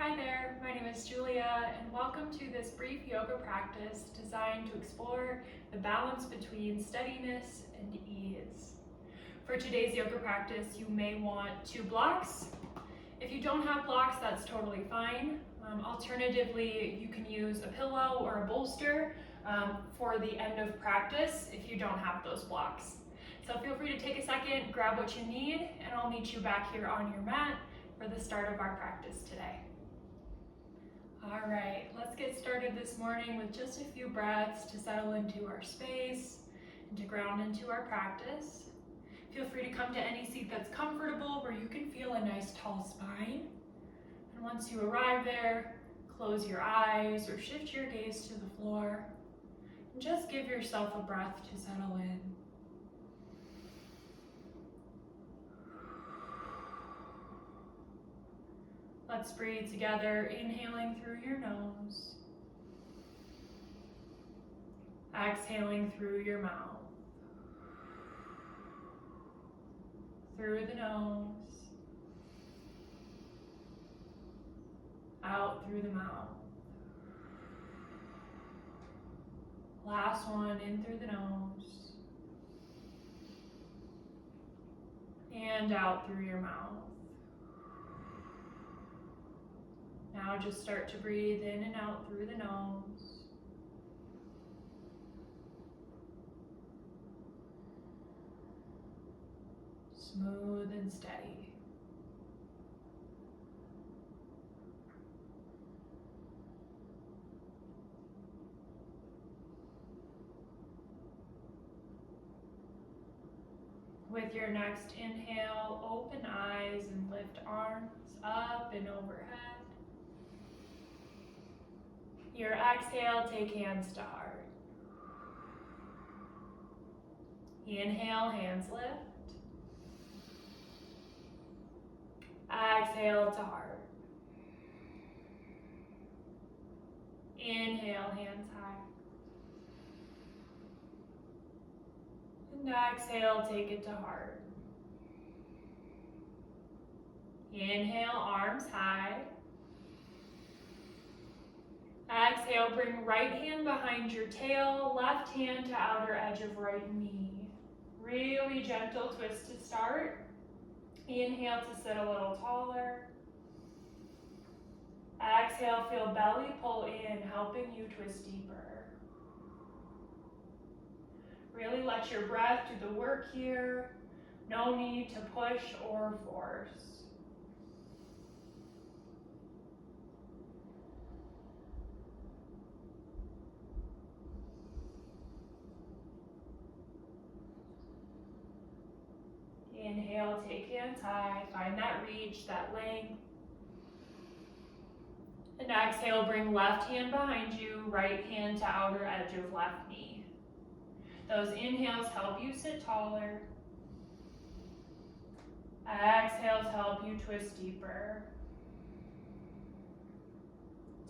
Hi there, my name is Julia and welcome to this brief yoga practice designed to explore the balance between steadiness and ease. For today's yoga practice, you may want 2 blocks. If you don't have blocks, that's totally fine. Alternatively, you can use a pillow or a bolster for the end of practice if you don't have those blocks. So feel free to take a second, grab what you need, and I'll meet you back here on your mat for the start of our practice today. All right, let's get started this morning with just a few breaths to settle into our space and to ground into our practice. Feel free to come to any seat that's comfortable where you can feel a nice tall spine. And once you arrive there, close your eyes or shift your gaze to the floor and just give yourself a breath to settle in. Let's breathe together, inhaling through your nose, exhaling through your mouth, through the nose, out through the mouth. Last one, in through the nose, and out through your mouth. Now just start to breathe in and out through the nose. Smooth and steady. With your next inhale, open eyes and lift arms up and overhead. Your exhale, take hands to heart. Inhale, hands lift. Exhale to heart. Inhale, hands high. And exhale, take it to heart. Inhale, arms high. Exhale, bring right hand behind your tail, left hand to outer edge of right knee. Really gentle twist to start. Inhale to sit a little taller. Exhale, feel belly pull in, helping you twist deeper. Really let your breath do the work here. No need to push or force. Inhale, take hands high, find that reach, that length. And exhale, bring left hand behind you, right hand to outer edge of left knee. Those inhales help you sit taller. Exhales help you twist deeper.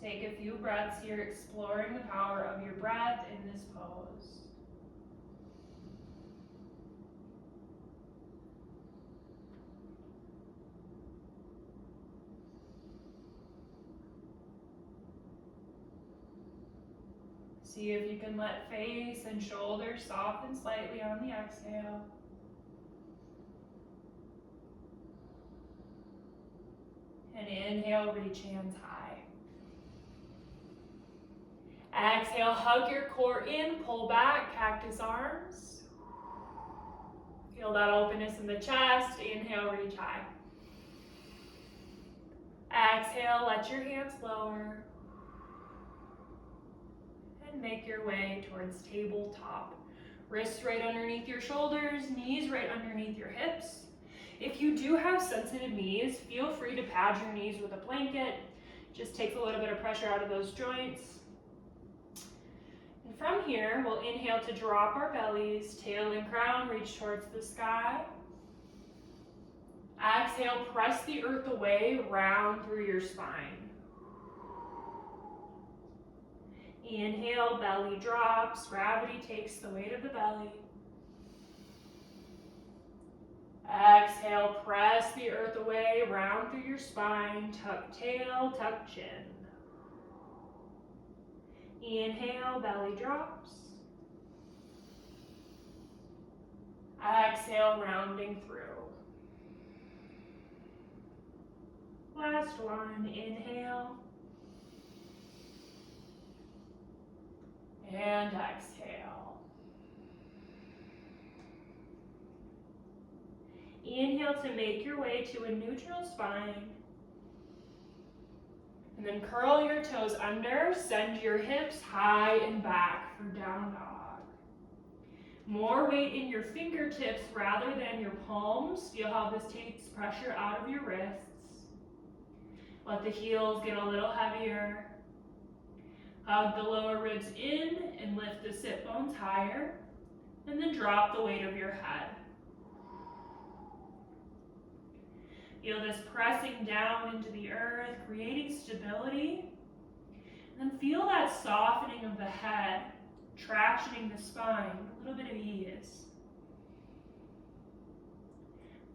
Take a few breaths here, exploring the power of your breath in this pose. See if you can let face and shoulders soften slightly on the exhale. And inhale, reach hands high. Exhale, hug your core in, pull back, cactus arms. Feel that openness in the chest. Inhale, reach high. Exhale, let your hands lower. And make your way towards tabletop. Wrists right underneath your shoulders, knees right underneath your hips. If you do have sensitive knees, feel free to pad your knees with a blanket. Just takes a little bit of pressure out of those joints. And from here, we'll inhale to drop our bellies, tail and crown, reach towards the sky. Exhale, press the earth away, round through your spine. Inhale, belly drops, gravity takes the weight of the belly. Exhale, press the earth away, round through your spine, tuck tail, tuck chin. Inhale, belly drops. Exhale, rounding through. Last one, inhale. And exhale. Inhale to make your way to a neutral spine. And then curl your toes under, send your hips high and back for down dog. More weight in your fingertips rather than your palms. Feel how this takes pressure out of your wrists. Let the heels get a little heavier. Hug the lower ribs in and lift the sit bones higher. And then drop the weight of your head. Feel this pressing down into the earth, creating stability. And then feel that softening of the head, tractioning the spine, a little bit of ease.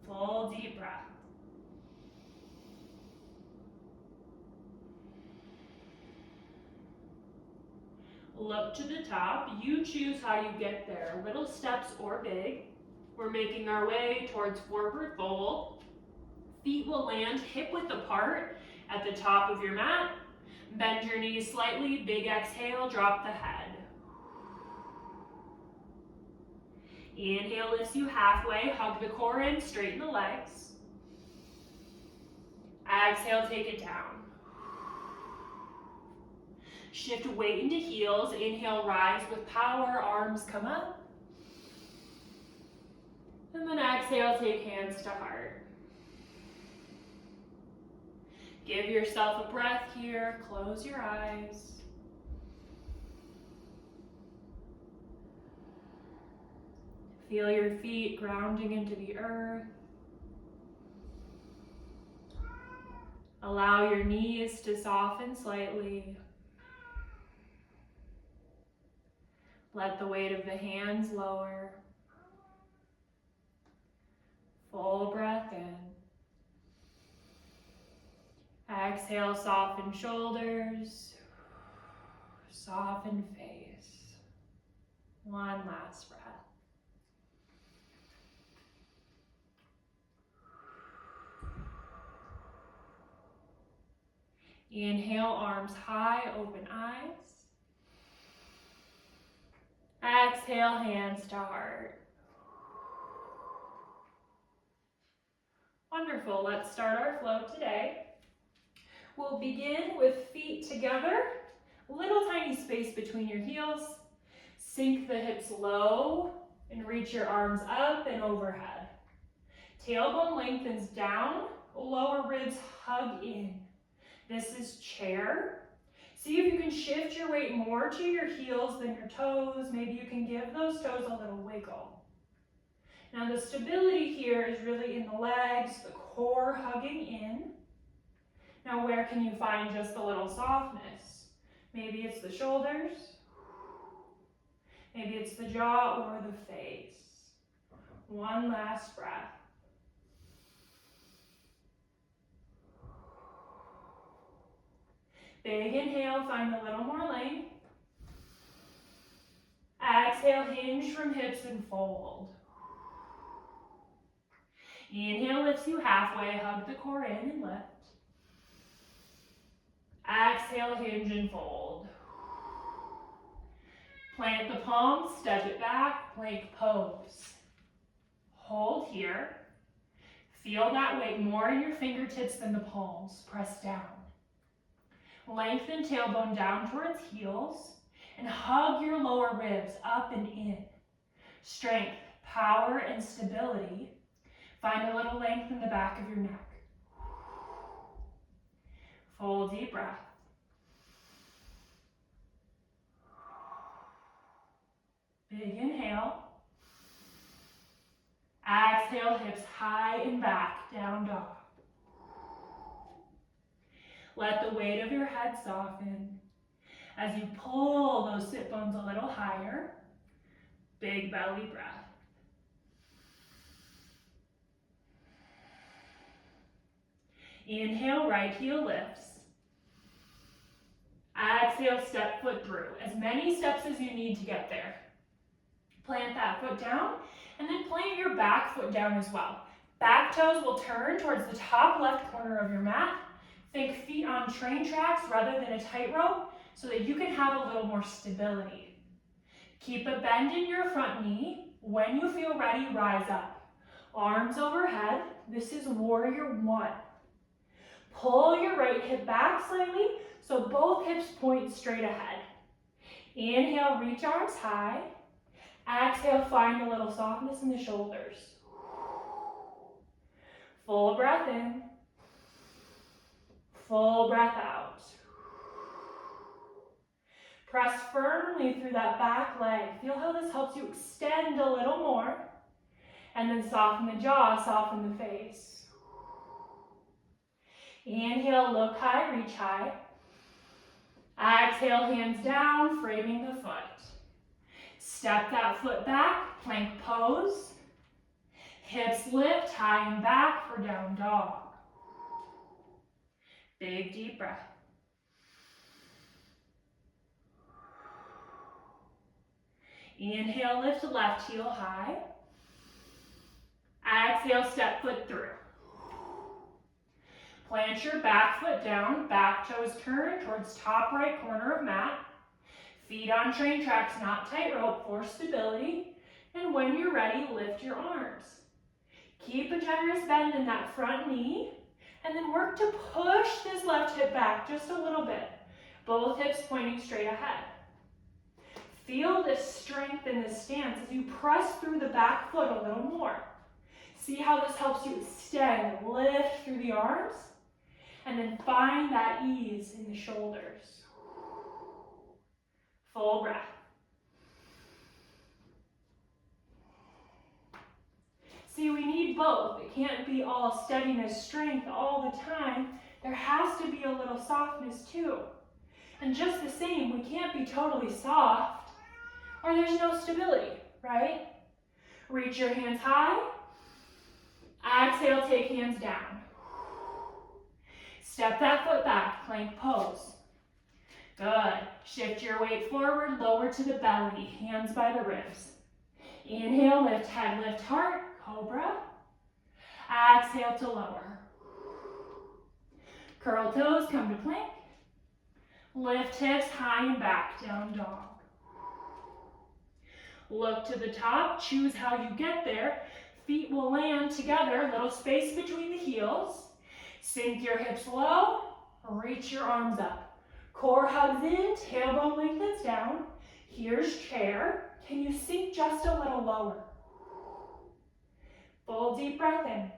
Full deep breath. Look to the top. You choose how you get there, little steps or big. We're making our way towards forward fold. Feet will land hip width apart at the top of your mat. Bend your knees slightly, big exhale, drop the head. Inhale lifts you halfway, hug the core in, straighten the legs. Exhale, take it down. Shift weight into heels, inhale, rise with power, arms come up. And then exhale, take hands to heart. Give yourself a breath here, close your eyes. Feel your feet grounding into the earth. Allow your knees to soften slightly. Let the weight of the hands lower. Full breath in. Exhale, soften shoulders, soften face. One last breath. Inhale, arms high, open eyes. Exhale, hands to heart. Wonderful, let's start our flow today. We'll begin with feet together, little tiny space between your heels. Sink the hips low and reach your arms up and overhead. Tailbone lengthens down, lower ribs hug in. This is chair. See if you can shift your weight more to your heels than your toes. Maybe you can give those toes a little wiggle. Now the stability here is really in the legs, the core hugging in. Now where can you find just a little softness? Maybe it's the shoulders. Maybe it's the jaw or the face. One last breath. Big inhale, find a little more length. Exhale, hinge from hips and fold. Inhale lifts you halfway, hug the core in and lift. Exhale, hinge and fold. Plant the palms, step it back, plank pose. Hold here. Feel that weight more in your fingertips than the palms. Press down. Lengthen tailbone down towards heels and hug your lower ribs up and in. Strength, power, and stability. Find a little length in the back of your neck. Full deep breath. Big inhale. Exhale, hips high and back, down dog. Let the weight of your head soften. As you pull those sit bones a little higher, big belly breath. Inhale, right heel lifts. Exhale, step foot through. As many steps as you need to get there. Plant that foot down, and then plant your back foot down as well. Back toes will turn towards the top left corner of your mat. Think feet on train tracks rather than a tightrope so that you can have a little more stability. Keep a bend in your front knee. When you feel ready, rise up. Arms overhead. This is warrior one. Pull your right hip back slightly so both hips point straight ahead. Inhale, reach arms high. Exhale, find a little softness in the shoulders. Full breath in. Full breath out. Press firmly through that back leg. Feel how this helps you extend a little more. And then soften the jaw, soften the face. Inhale, look high, reach high. Exhale, hands down, framing the foot. Step that foot back, plank pose. Hips lift, high and back for down dog. Big deep breath. Inhale, lift left heel high. Exhale, step foot through. Plant your back foot down, back toes turn towards top right corner of mat. Feet on train tracks, not tightrope, for stability. And when you're ready, lift your arms. Keep a generous bend in that front knee, and then work to push this left hip back just a little bit. Both hips pointing straight ahead. Feel this strength in this stance as you press through the back foot a little more. See how this helps you extend, lift through the arms, and then find that ease in the shoulders. Full breath. See, we need both. It can't be all steadiness, strength all the time. There has to be a little softness too. And just the same, we can't be totally soft or there's no stability, right? Reach your hands high. Exhale, take hands down. Step that foot back, plank pose. Good. Shift your weight forward, lower to the belly, hands by the ribs. Inhale, lift head, lift heart, cobra. Exhale to lower. Curl toes, come to plank. Lift hips high and back, down dog. Look to the top, choose how you get there. Feet will land together, little space between the heels. Sink your hips low, reach your arms up. Core hugs in, tailbone lengthens down. Here's chair. Can you sink just a little lower? Full deep breath in.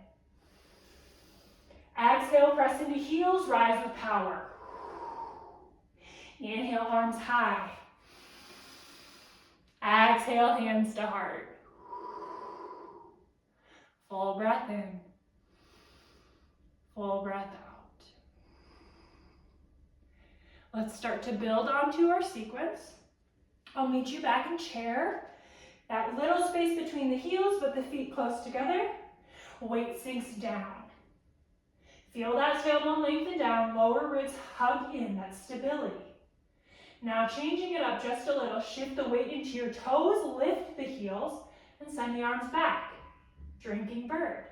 Exhale, press into heels, rise with power. Inhale, arms high. Exhale, hands to heart. Full breath in. Full breath out. Let's start to build onto our sequence. I'll meet you back in chair. That little space between the heels, but the feet close together. Weight sinks down. Feel that tailbone lengthen down, lower ribs hug in, that's stability. Now changing it up just a little, shift the weight into your toes, lift the heels, and send the arms back. Drinking bird.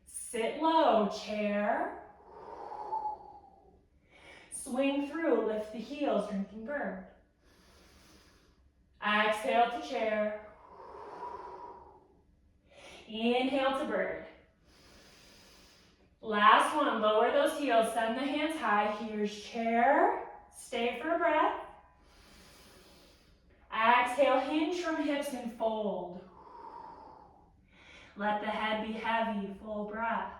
Sit low, chair. Swing through, lift the heels, drinking bird. Exhale to chair. Inhale to bird. Last one, lower those heels, send the hands high. Here's chair. Stay for a breath. Exhale, hinge from hips and fold. Let the head be heavy, full breath.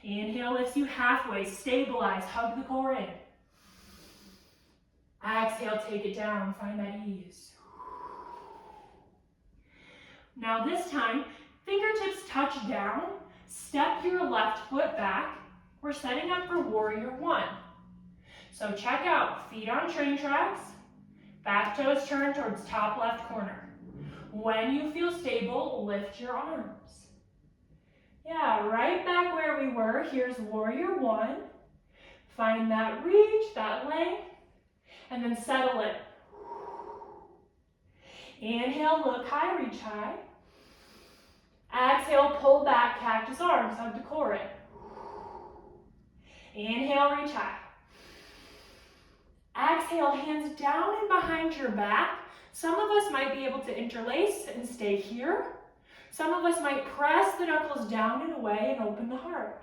Inhale lifts you halfway, stabilize, hug the core in. Exhale, take it down, find that ease. Now this time, fingertips touch down, step your left foot back. We're setting up for warrior one. So check out, feet on train tracks, back toes turn towards top left corner. When you feel stable, lift your arms. Yeah, right back where we were. Here's warrior one. Find that reach, that length, and then settle it. Inhale, look high, reach high. Exhale, pull back, cactus arms, hug to core it. Inhale, reach high. Exhale, hands down and behind your back. Some of us might be able to interlace and stay here. Some of us might press the knuckles down and away and open the heart.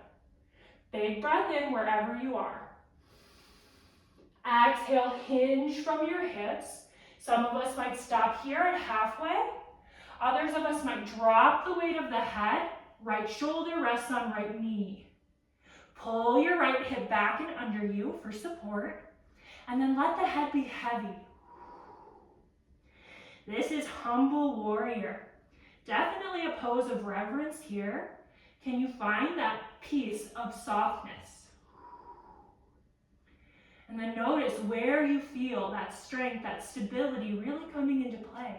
Big breath in wherever you are. Exhale, hinge from your hips. Some of us might stop here at halfway. Others of us might drop the weight of the head. Right shoulder rests on right knee. Pull your right hip back and under you for support. And then let the head be heavy. This is humble warrior. Definitely a pose of reverence here. Can you find that piece of softness? And then notice where you feel that strength, that stability really coming into play.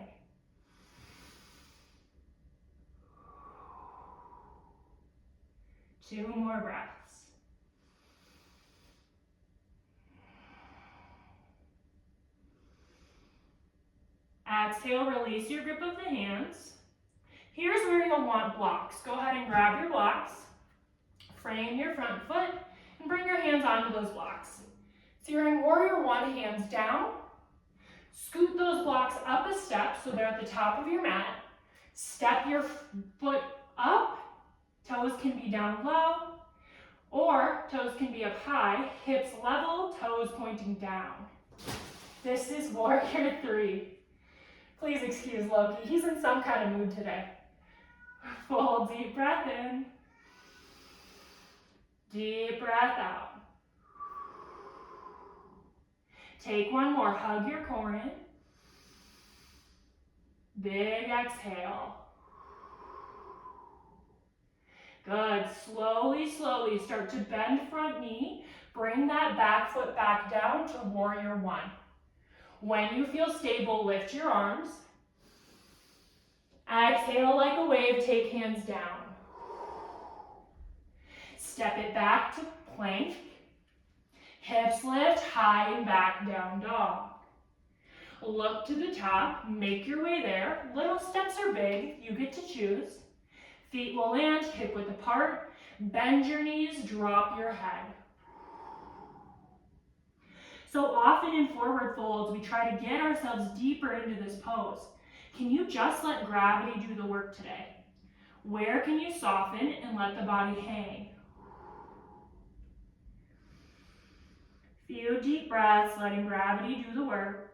Two more breaths. Exhale, release your grip of the hands. Here's where you'll want blocks. Go ahead and grab your blocks, frame your front foot, and bring your hands onto those blocks. So you're in warrior one, hands down. Scoot those blocks up a step so they're at the top of your mat. Step your foot up. Toes can be down low, or toes can be up high, hips level, toes pointing down. This is warrior three. Please excuse Loki, he's in some kind of mood today. Full deep breath in. Deep breath out. Take one more, hug your core in. Big exhale. Good, slowly, slowly start to bend front knee. Bring that back foot back down to warrior one. When you feel stable, lift your arms. Exhale like a wave, take hands down. Step it back to plank. Hips lift, high and back, down dog. Look to the top, make your way there. Little steps are big, you get to choose. Feet will land, hip width apart. Bend your knees, drop your head. So often in forward folds, we try to get ourselves deeper into this pose. Can you just let gravity do the work today? Where can you soften and let the body hang? Few deep breaths, letting gravity do the work.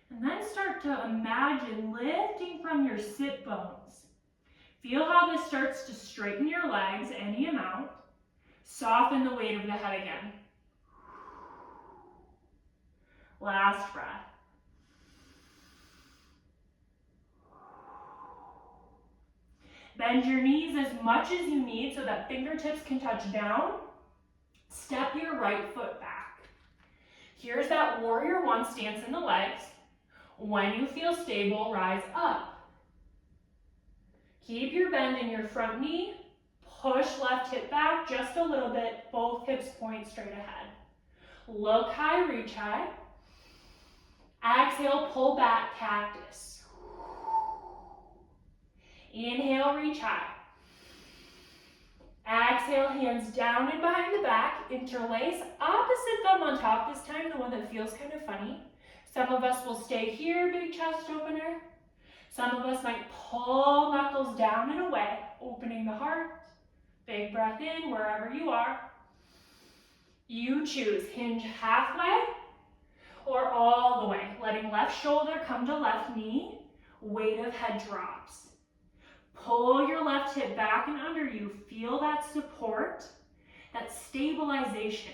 And then start to imagine lifting from your sit bones. Feel how this starts to straighten your legs any amount. Soften the weight of the head again. Last breath. Bend your knees as much as you need so that fingertips can touch down. Step your right foot back. Here's that warrior one stance in the legs. When you feel stable, rise up. Keep your bend in your front knee. Push left hip back just a little bit. Both hips point straight ahead. Look high, reach high. Exhale, pull back, cactus. Inhale, reach high. Exhale, hands down and behind the back. Interlace, opposite thumb on top this time, the one that feels kind of funny. Some of us will stay here, big chest opener. Some of us might pull knuckles down and away, opening the heart. Big breath in wherever you are. You choose, hinge halfway or all the way, letting left shoulder come to left knee, weight of head drops. Pull your left hip back and under you. Feel that support, that stabilization.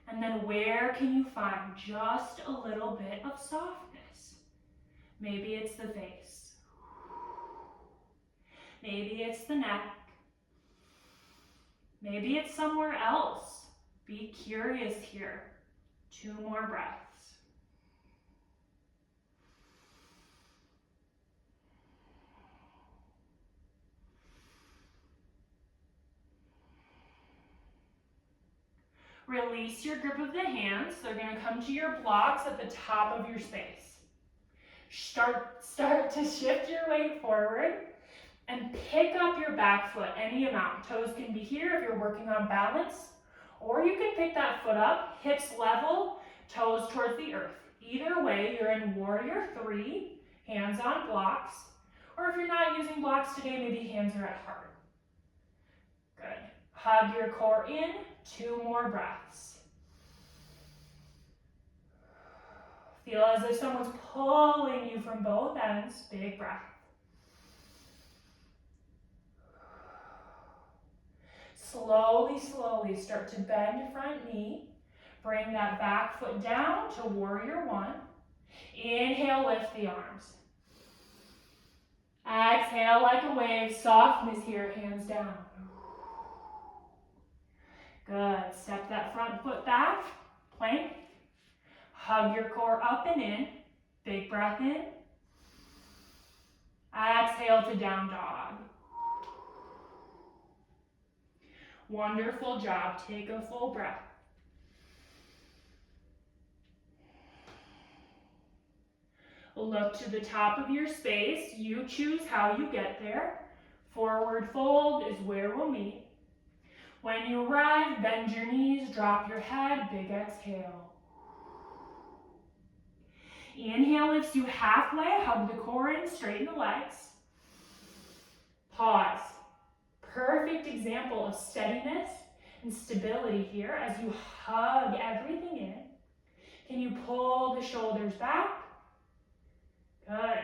And then where can you find just a little bit of softness? Maybe it's the face. Maybe it's the neck. Maybe it's somewhere else. Be curious here. 2 more breaths. Release your grip of the hands. They're going to come to your blocks at the top of your space. Start to shift your weight forward and pick up your back foot any amount. Toes can be here if you're working on balance, or you can pick that foot up, hips level, toes towards the earth. Either way, you're in warrior 3, hands on blocks, or if you're not using blocks today, maybe hands are at heart. Good. Hug your core in, 2 more breaths. Feel as if someone's pulling you from both ends. Big breath. Slowly, slowly start to bend front knee. Bring that back foot down to warrior 1. Inhale, lift the arms. Exhale like a wave. Softness here, hands down. Good. Step that front foot back. Plank. Hug your core up and in. Big breath in. Exhale to down dog. Wonderful job. Take a full breath. Look to the top of your space. You choose how you get there. Forward fold is where we'll meet. When you arrive, bend your knees, drop your head, big exhale. Inhale lifts you halfway, hug the core in, straighten the legs. Pause. Perfect example of steadiness and stability here as you hug everything in. Can you pull the shoulders back? Good.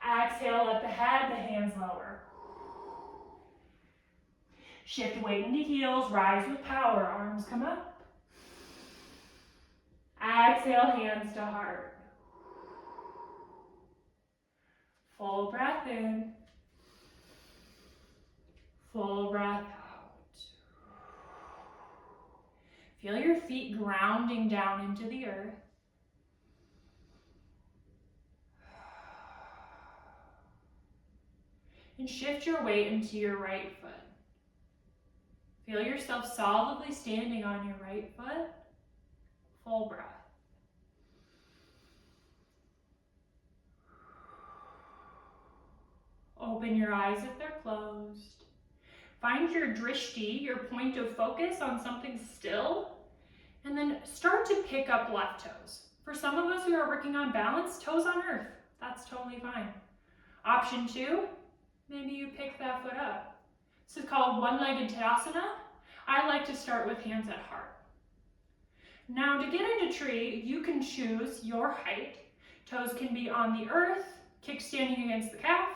Exhale, let the head, the hands lower. Shift weight into heels, rise with power, arms come up. Exhale, hands to heart. Full breath in. Full breath out. Feel your feet grounding down into the earth. And shift your weight into your right foot. Feel yourself solidly standing on your right foot. Full breath. Open your eyes if they're closed. Find your drishti, your point of focus on something still, and then start to pick up left toes. For some of us who are working on balance, toes on earth. That's totally fine. Option 2, maybe you pick that foot up. This is called one-legged Tadasana. I like to start with hands at heart. Now to get into tree, you can choose your height. Toes can be on the earth, kickstanding against the calf.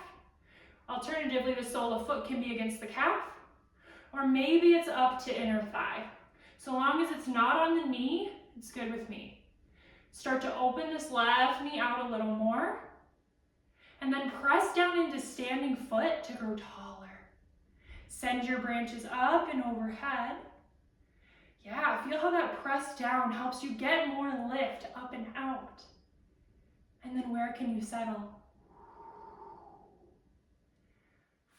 Alternatively, the sole of foot can be against the calf, or maybe it's up to inner thigh. So long as it's not on the knee, it's good with me. Start to open this left knee out a little more, and then press down into standing foot to grow taller. Send your branches up and overhead. Yeah, feel how that press down helps you get more lift up and out. And then where can you settle?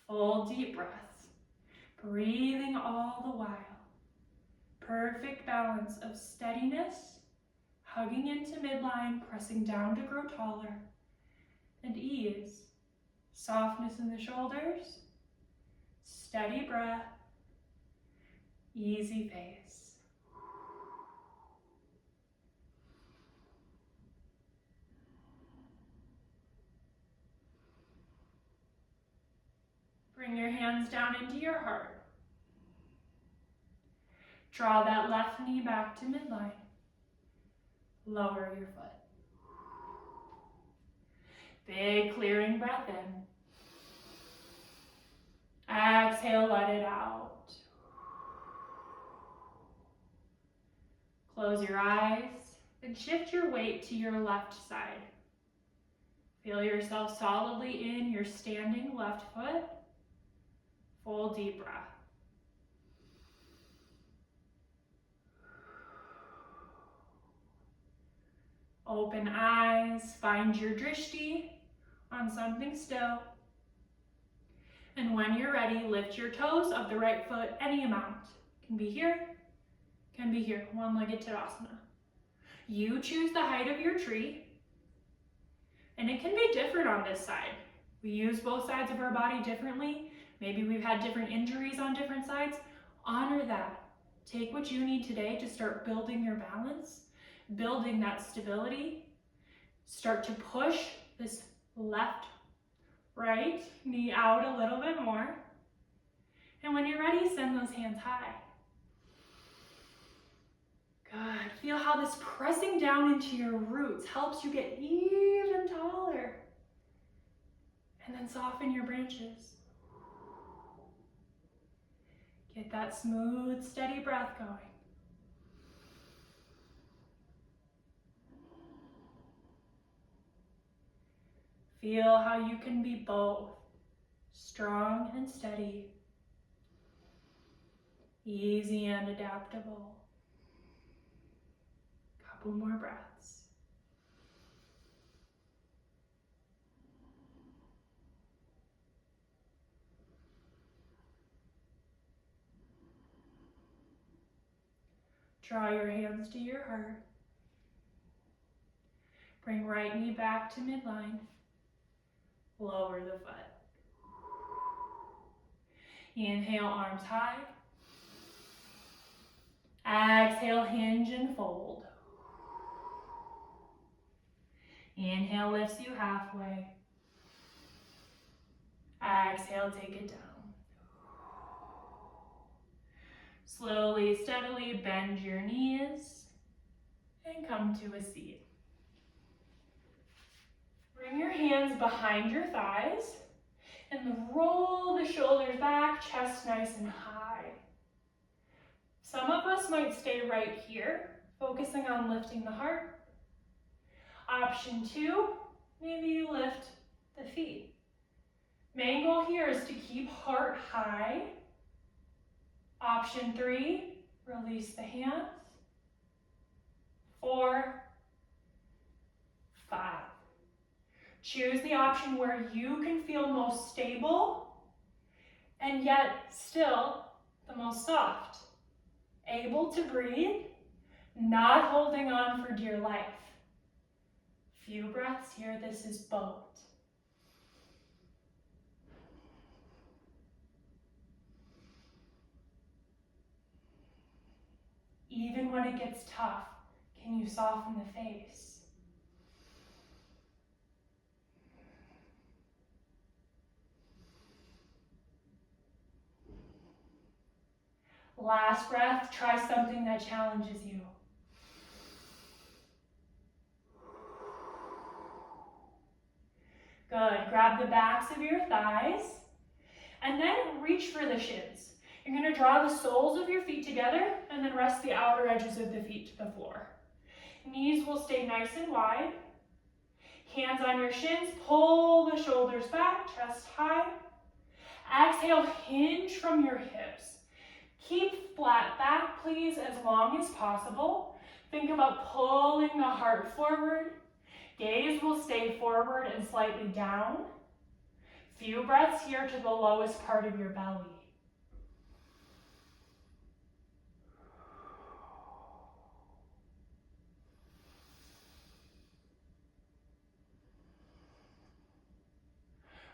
Full deep breaths, breathing all the while. Perfect balance of steadiness, hugging into midline, pressing down to grow taller, and ease. Softness in the shoulders, steady breath, easy pace. Bring your hands down into your heart. Draw that left knee back to midline. Lower your foot. Big clearing breath in. Exhale, let it out. Close your eyes and shift your weight to your left side. Feel yourself solidly in your standing left foot. Full deep breath. Open eyes, find your drishti on something still. And when you're ready, lift your toes of the right foot any amount. Can be here, can be here, one-legged Tadasana. You choose the height of your tree, and it can be different on this side. We use both sides of our body differently. Maybe we've had different injuries on different sides. Honor that. Take what you need today to start building your balance, building that stability. Start to push this left, right knee out a little bit more. And when you're ready, send those hands high. Good. Feel how this pressing down into your roots helps you get even taller. And then soften your branches. Get that smooth, steady breath going. Feel how you can be both strong and steady, easy and adaptable. Couple more breaths. Draw your hands to your heart. Bring right knee back to midline. Lower the foot. Inhale, arms high. Exhale, hinge and fold. Inhale lifts you halfway. Exhale, take it down. Slowly, steadily bend your knees and come to a seat. Bring your hands behind your thighs and roll the shoulders back, chest nice and high. Some of us might stay right here, focusing on lifting the heart. Option 2, maybe you lift the feet. Main goal here is to keep heart high. Option 3, release the hands. 4, 5. Choose the option where you can feel most stable and yet still the most soft. Able to breathe, not holding on for dear life. Few breaths here, this is both. Even when it gets tough, can you soften the face? Last breath, try something that challenges you. Good, grab the backs of your thighs and then reach for the shins. You're going to draw the soles of your feet together and then rest the outer edges of the feet to the floor. Knees will stay nice and wide. Hands on your shins, pull the shoulders back, chest high. Exhale, hinge from your hips. Keep flat back, please, as long as possible. Think about pulling the heart forward. Gaze will stay forward and slightly down. Few breaths here to the lowest part of your belly.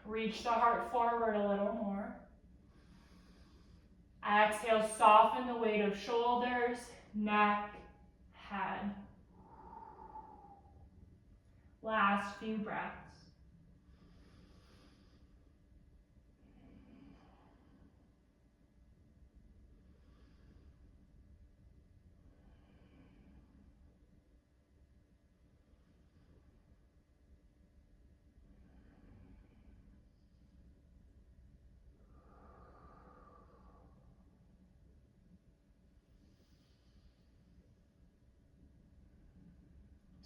Reach the heart forward a little more. Exhale, soften the weight of shoulders, neck, head. Last few breaths.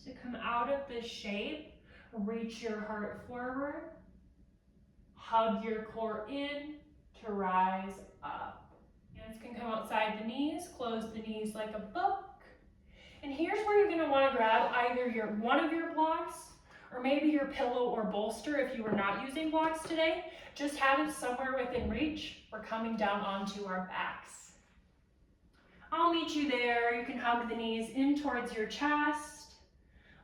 To come out of this shape, reach your heart forward, hug your core in to rise up. Hands can come outside the knees, close the knees like a book. And here's where you're gonna wanna grab either one of your blocks or maybe your pillow or bolster if you are not using blocks today. Just have it somewhere within reach. We're coming down onto our backs. I'll meet you there. You can hug the knees in towards your chest.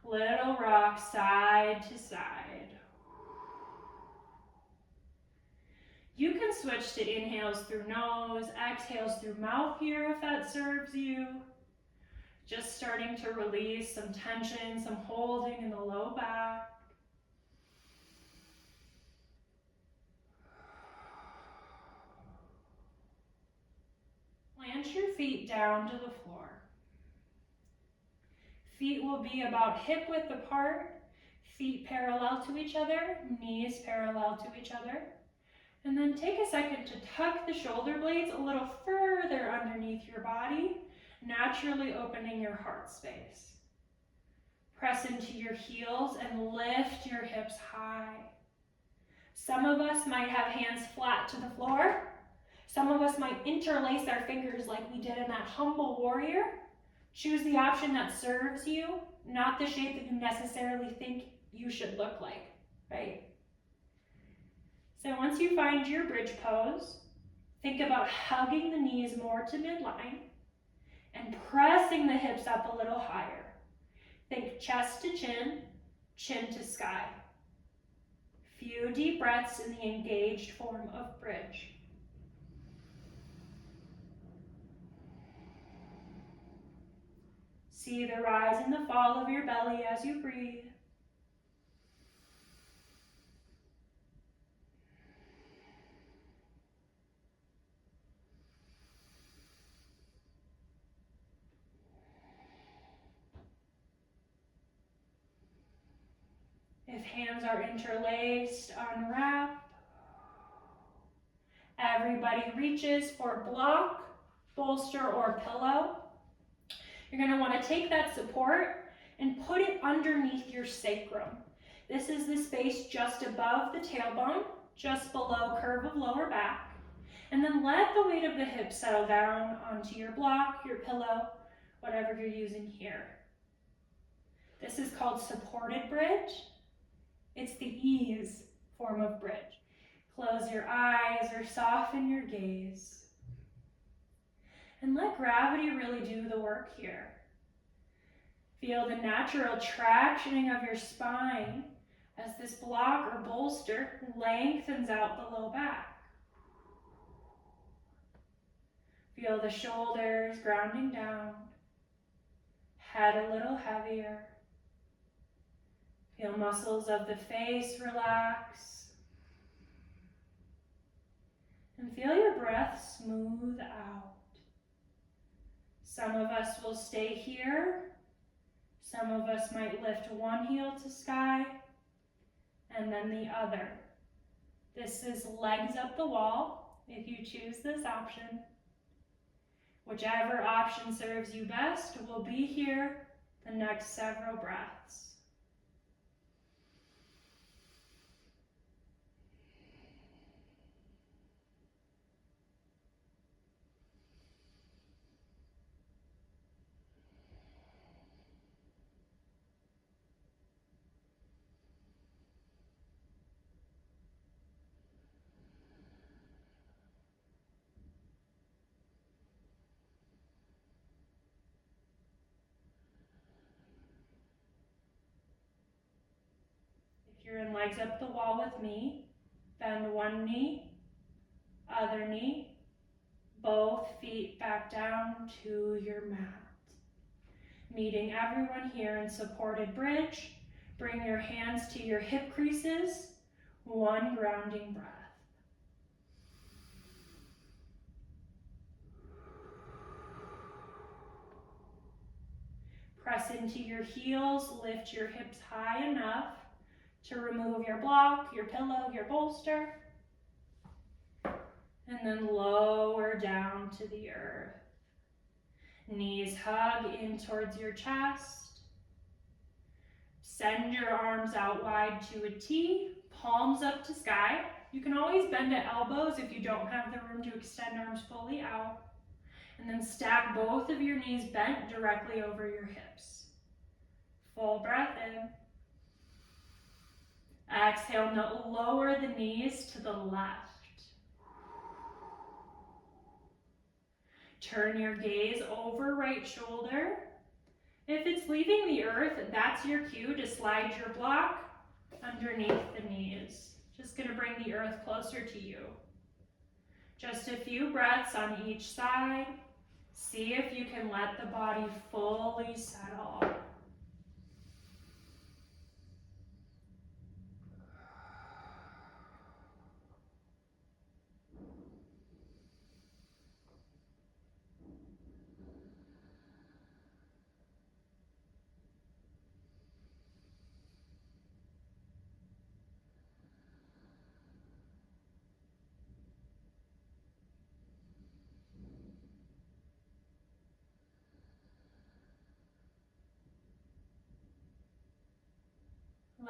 Little rock side to side. You can switch to inhales through nose, exhales through mouth here if that serves you. Just starting to release some tension, some holding in the low back. Plant your feet down to the floor. Feet will be about hip width apart, feet parallel to each other, knees parallel to each other. And then take a second to tuck the shoulder blades a little further underneath your body, naturally opening your heart space. Press into your heels and lift your hips high. Some of us might have hands flat to the floor. Some of us might interlace our fingers like we did in that humble warrior. Choose the option that serves you, not the shape that you necessarily think you should look like, right? So once you find your bridge pose, think about hugging the knees more to midline and pressing the hips up a little higher. Think chest to chin, chin to sky. Few deep breaths in the engaged form of bridge. See the rise and the fall of your belly as you breathe. If hands are interlaced, unwrap. Everybody reaches for block, bolster, or pillow. You're going to want to take that support and put it underneath your sacrum. This is the space just above the tailbone, just below curve of lower back. And then let the weight of the hips settle down onto your block, your pillow, whatever you're using here. This is called supported bridge. It's the ease form of bridge. Close your eyes or soften your gaze. And let gravity really do the work here. Feel the natural tractioning of your spine as this block or bolster lengthens out the low back. Feel the shoulders grounding down, head a little heavier. Feel muscles of the face relax. And feel your breath smooth out. Some of us will stay here. Some of us might lift one heel to sky and then the other. This is legs up the wall if you choose this option. Whichever option serves you best will be here the next several breaths. If you're in legs up the wall with me, bend one knee, other knee, both feet back down to your mat. Meeting everyone here in supported bridge. Bring your hands to your hip creases. One grounding breath. Press into your heels, lift your hips high enough to remove your block, your pillow, your bolster. And then lower down to the earth. Knees hug in towards your chest. Send your arms out wide to a T, palms up to sky. You can always bend at elbows if you don't have the room to extend arms fully out. And then stack both of your knees bent directly over your hips. Full breath in. Exhale, lower the knees to the left. Turn your gaze over right shoulder. If it's leaving the earth, that's your cue to slide your block underneath the knees. Just gonna bring the earth closer to you. Just a few breaths on each side. See if you can let the body fully settle.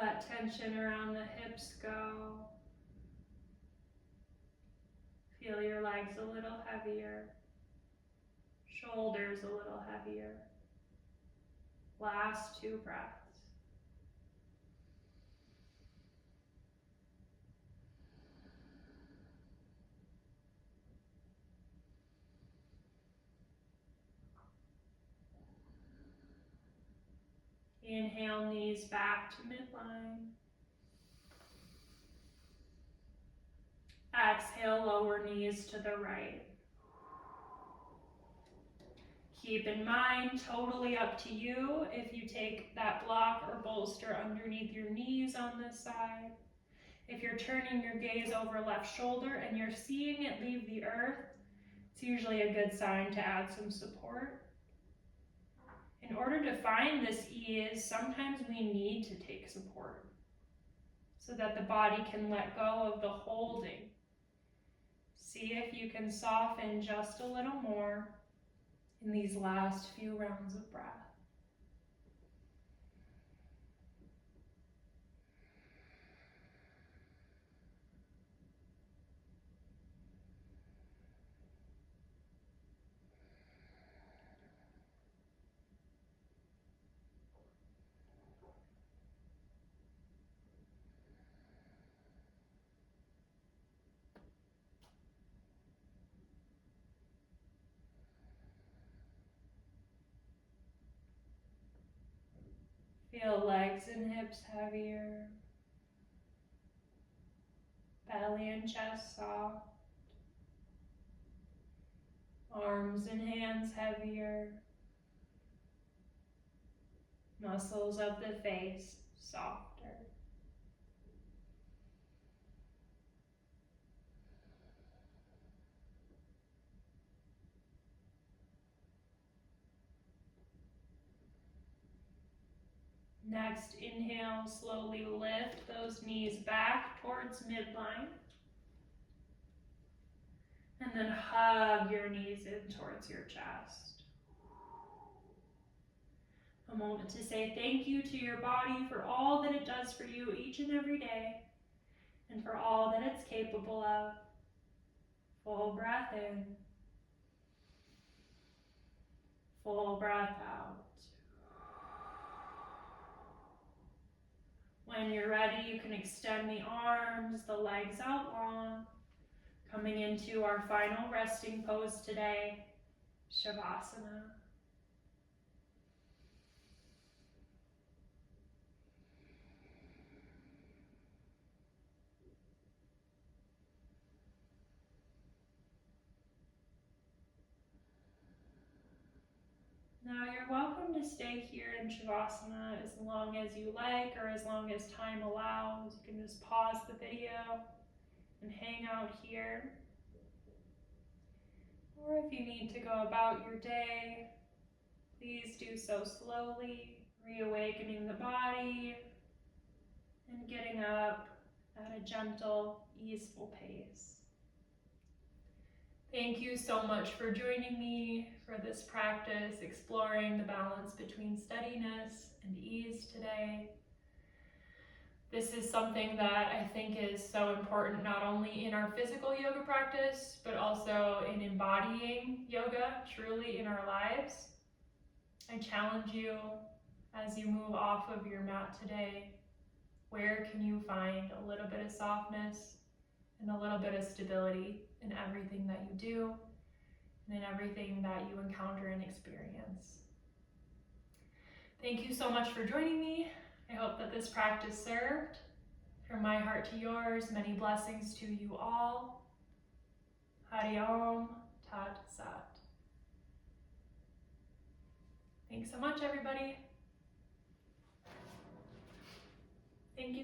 Let tension around the hips go. Feel your legs a little heavier, shoulders a little heavier. Last 2 breaths. Inhale, knees back to midline. Exhale, lower knees to the right. Keep in mind, totally up to you if you take that block or bolster underneath your knees on this side. If you're turning your gaze over left shoulder and you're seeing it leave the earth, it's usually a good sign to add some support. In order to find this ease, sometimes we need to take support so that the body can let go of the holding. See if you can soften just a little more in these last few rounds of breath. Feel legs and hips heavier, belly and chest soft, arms and hands heavier, muscles of the face softer. Next, inhale, slowly lift those knees back towards midline. And then hug your knees in towards your chest. A moment to say thank you to your body for all that it does for you each and every day, and for all that it's capable of. Full breath in. Full breath out. When you're ready, you can extend the arms, the legs out long, coming into our final resting pose today, Shavasana. Now you're welcome to stay here in Shavasana as long as you like or as long as time allows. You can just pause the video and hang out here. Or if you need to go about your day, please do so slowly, reawakening the body and getting up at a gentle, easeful pace. Thank you so much for joining me for this practice, exploring the balance between steadiness and ease today. This is something that I think is so important not only in our physical yoga practice, but also in embodying yoga truly in our lives. I challenge you as you move off of your mat today, where can you find a little bit of softness and a little bit of stability in everything that you do and in everything that you encounter and experience. Thank you so much for joining me. I hope that this practice served. From my heart to yours, many blessings to you all. Hari Om Tat Sat. Thanks so much, everybody. Thank you.